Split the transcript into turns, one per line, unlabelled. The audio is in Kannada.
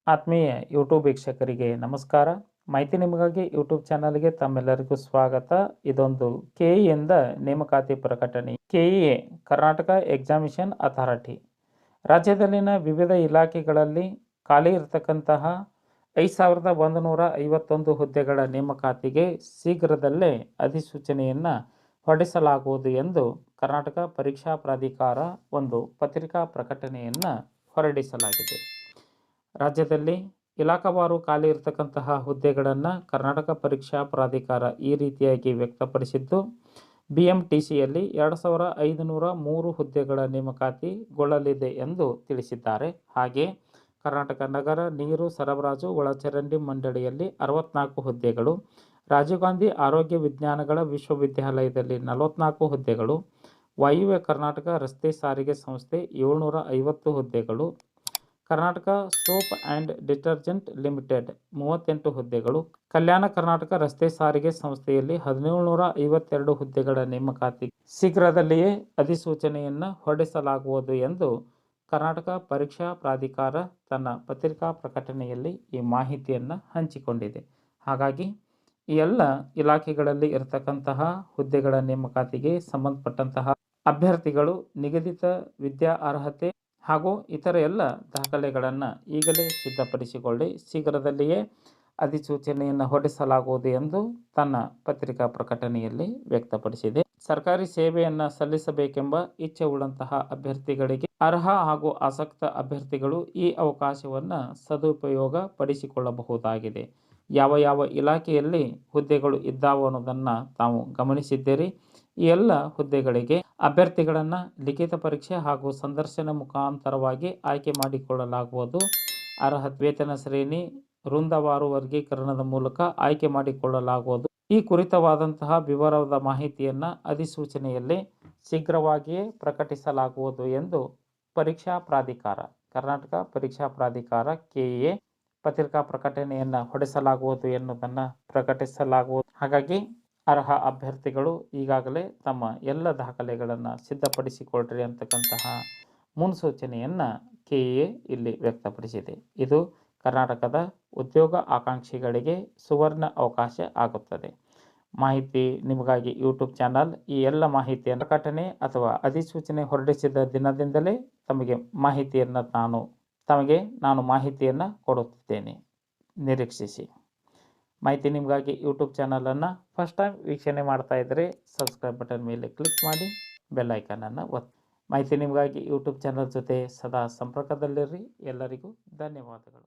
ಆತ್ಮೀಯ ಯೂಟ್ಯೂಬ್ ವೀಕ್ಷಕರಿಗೆ ನಮಸ್ಕಾರ. ಮಾಹಿತಿ ನಿಮಗಾಗಿ ಯೂಟ್ಯೂಬ್ ಚಾನಲ್ಗೆ ತಮ್ಮೆಲ್ಲರಿಗೂ ಸ್ವಾಗತ. ಇದೊಂದು ಕೆಇಎಯಿಂದ ನೇಮಕಾತಿ ಪ್ರಕಟಣೆ. ಕೆಇಎ ಕರ್ನಾಟಕ ಎಕ್ಸಾಮಿನೇಷನ್ ಅಥಾರಿಟಿ ರಾಜ್ಯದಲ್ಲಿನ ವಿವಿಧ ಇಲಾಖೆಗಳಲ್ಲಿ ಖಾಲಿ ಇರತಕ್ಕಂತಹ 5151 ಹುದ್ದೆಗಳ ನೇಮಕಾತಿಗೆ ಶೀಘ್ರದಲ್ಲೇ ಅಧಿಸೂಚನೆಯನ್ನು ಹೊರಡಿಸಲಾಗುವುದು ಎಂದು ಕರ್ನಾಟಕ ಪರೀಕ್ಷಾ ಪ್ರಾಧಿಕಾರ ಒಂದು ಪತ್ರಿಕಾ ಪ್ರಕಟಣೆಯನ್ನು ಹೊರಡಿಸಲಾಗಿದೆ. ರಾಜ್ಯದಲ್ಲಿ ಇಲಾಖಾವಾರು ಖಾಲಿ ಇರತಕ್ಕಂತಹ ಹುದ್ದೆಗಳನ್ನು ಕರ್ನಾಟಕ ಪರೀಕ್ಷಾ ಪ್ರಾಧಿಕಾರ ಈ ರೀತಿಯಾಗಿ ವ್ಯಕ್ತಪಡಿಸಿದ್ದು, BMTCಯಲ್ಲಿ 2503 ಹುದ್ದೆಗಳ ನೇಮಕಾತಿಗೊಳ್ಳಲಿದೆ ಎಂದು ತಿಳಿಸಿದ್ದಾರೆ. ಹಾಗೆ ಕರ್ನಾಟಕ ನಗರ ನೀರು ಸರಬರಾಜು ಒಳಚರಂಡಿ ಮಂಡಳಿಯಲ್ಲಿ 64 ಹುದ್ದೆಗಳು, ರಾಜೀವ್ ಗಾಂಧಿ ಆರೋಗ್ಯ ವಿಜ್ಞಾನಗಳ ವಿಶ್ವವಿದ್ಯಾಲಯದಲ್ಲಿ 44 ಹುದ್ದೆಗಳು, ವಾಯುವ್ಯ ಕರ್ನಾಟಕ ರಸ್ತೆ ಸಾರಿಗೆ ಸಂಸ್ಥೆ 750 ಹುದ್ದೆಗಳು, Karnataka soap and detergent limited 38 ಹುದ್ದೆಗಳು, ಕಲ್ಯಾಣ ಕರ್ನಾಟಕ ರಸ್ತೆ ಸಾರಿಗೆ ಸಂಸ್ಥೆಯಲ್ಲಿ 1752 ಹುದ್ದೆಗಳ ನೇಮಕಾತಿ ಶೀಘ್ರದಲ್ಲಿಯೇ ಅಧಿಸೂಚನೆಯನ್ನು ಹೊರಡಿಸಲಾಗುವುದು ಎಂದು ಕರ್ನಾಟಕ ಪರೀಕ್ಷಾ ಪ್ರಾಧಿಕಾರ ತನ್ನ ಪತ್ರಿಕಾ ಪ್ರಕಟಣೆಯಲ್ಲಿ ಈ ಮಾಹಿತಿಯನ್ನು ಹಂಚಿಕೊಂಡಿದೆ. ಹಾಗಾಗಿ ಈ ಎಲ್ಲ ಇಲಾಖೆಗಳಲ್ಲಿ ಇರತಕ್ಕಂತಹ ಹುದ್ದೆಗಳ ನೇಮಕಾತಿಗೆ ಸಂಬಂಧಪಟ್ಟಂತಹ ಅಭ್ಯರ್ಥಿಗಳು ನಿಗದಿತ ವಿದ್ಯಾ ಅರ್ಹತೆ ಹಾಗೂ ಇತರ ಎಲ್ಲ ದಾಖಲೆಗಳನ್ನು ಈಗಲೇ ಸಿದ್ಧಪಡಿಸಿಕೊಳ್ಳಿ. ಶೀಘ್ರದಲ್ಲಿಯೇ ಅಧಿಸೂಚನೆಯನ್ನು ಹೊರಡಿಸಲಾಗುವುದು ಎಂದು ತನ್ನ ಪತ್ರಿಕಾ ಪ್ರಕಟಣೆಯಲ್ಲಿ ವ್ಯಕ್ತಪಡಿಸಿದೆ. ಸರ್ಕಾರಿ ಸೇವೆಯನ್ನು ಸಲ್ಲಿಸಬೇಕೆಂಬ ಇಚ್ಛೆ ಉಳ್ಳಂತಹ ಅಭ್ಯರ್ಥಿಗಳಿಗೆ ಅರ್ಹ ಹಾಗೂ ಆಸಕ್ತ ಅಭ್ಯರ್ಥಿಗಳು ಈ ಅವಕಾಶವನ್ನು ಸದುಪಯೋಗ ಪಡಿಸಿಕೊಳ್ಳಬಹುದಾಗಿದೆ. ಯಾವ ಯಾವ ಇಲಾಖೆಯಲ್ಲಿ ಹುದ್ದೆಗಳು ಇದ್ದಾವೆ ಅನ್ನೋದನ್ನು ತಾವು ಗಮನಿಸಿದ್ದೀರಿ. ಈ ಎಲ್ಲ ಹುದ್ದೆಗಳಿಗೆ ಅಭ್ಯರ್ಥಿಗಳನ್ನು ಲಿಖಿತ ಪರೀಕ್ಷೆ ಹಾಗೂ ಸಂದರ್ಶನ ಮುಖಾಂತರವಾಗಿ ಆಯ್ಕೆ ಮಾಡಿಕೊಳ್ಳಲಾಗುವುದು. ಅರ್ಹತೆ, ವೇತನ ಶ್ರೇಣಿ, ವೃಂದವಾರು ವರ್ಗೀಕರಣದ ಮೂಲಕ ಆಯ್ಕೆ ಮಾಡಿಕೊಳ್ಳಲಾಗುವುದು. ಈ ಕುರಿತವಾದಂತಹ ವಿವರದ ಮಾಹಿತಿಯನ್ನು ಅಧಿಸೂಚನೆಯಲ್ಲಿ ಶೀಘ್ರವಾಗಿಯೇ ಪ್ರಕಟಿಸಲಾಗುವುದು ಎಂದು ಪರೀಕ್ಷಾ ಪ್ರಾಧಿಕಾರ, ಕರ್ನಾಟಕ ಪರೀಕ್ಷಾ ಪ್ರಾಧಿಕಾರ ಕೆಇಎ ಪತ್ರಿಕಾ ಪ್ರಕಟಣೆಯನ್ನು ಹೊರಡಿಸಲಾಗುವುದು ಎನ್ನುವುದನ್ನು ಪ್ರಕಟಿಸಲಾಗುವುದು. ಹಾಗಾಗಿ ಅರ್ಹ ಅಭ್ಯರ್ಥಿಗಳು ಈಗಾಗಲೇ ತಮ್ಮ ಎಲ್ಲ ದಾಖಲೆಗಳನ್ನು ಸಿದ್ಧಪಡಿಸಿಕೊಳ್ಳ್ರಿ ಅಂತಕ್ಕಂತಹ ಮುನ್ಸೂಚನೆಯನ್ನು ಕೆಇಎ ಇಲ್ಲಿ ವ್ಯಕ್ತಪಡಿಸಿದೆ. ಇದು ಕರ್ನಾಟಕದ ಉದ್ಯೋಗ ಆಕಾಂಕ್ಷಿಗಳಿಗೆ ಸುವರ್ಣ ಅವಕಾಶ ಆಗುತ್ತದೆ. ಮಾಹಿತಿ ನಿಮಗಾಗಿ ಯೂಟ್ಯೂಬ್ ಚಾನಲ್ ಈ ಎಲ್ಲ ಮಾಹಿತಿಯನ್ನು ಪ್ರಕಟಣೆ ಅಥವಾ ಅಧಿಸೂಚನೆ ಹೊರಡಿಸಿದ ದಿನದಿಂದಲೇ ನಾನು ಮಾಹಿತಿಯನ್ನು ಕೊಡುತ್ತಿದ್ದೇನೆ. ನಿರೀಕ್ಷಿಸಿ. ಮಾಹಿತಿ ನಿಮಗಾಗಿ ಯೂಟ್ಯೂಬ್ ಚಾನಲನ್ನು ಫಸ್ಟ್ ಟೈಮ್ ವೀಕ್ಷಣೆ ಮಾಡ್ತಾ ಇದ್ದರೆ ಸಬ್ಸ್ಕ್ರೈಬ್ ಬಟನ್ ಮೇಲೆ ಕ್ಲಿಕ್ ಮಾಡಿ ಬೆಲ್ ಐಕಾನನ್ನು ಒತ್ತಿ. ಮಾಹಿತಿ ನಿಮಗಾಗಿ ಯೂಟ್ಯೂಬ್ ಚಾನಲ್ ಜೊತೆ ಸದಾ ಸಂಪರ್ಕದಲ್ಲಿರ್ರಿ. ಎಲ್ಲರಿಗೂ ಧನ್ಯವಾದಗಳು.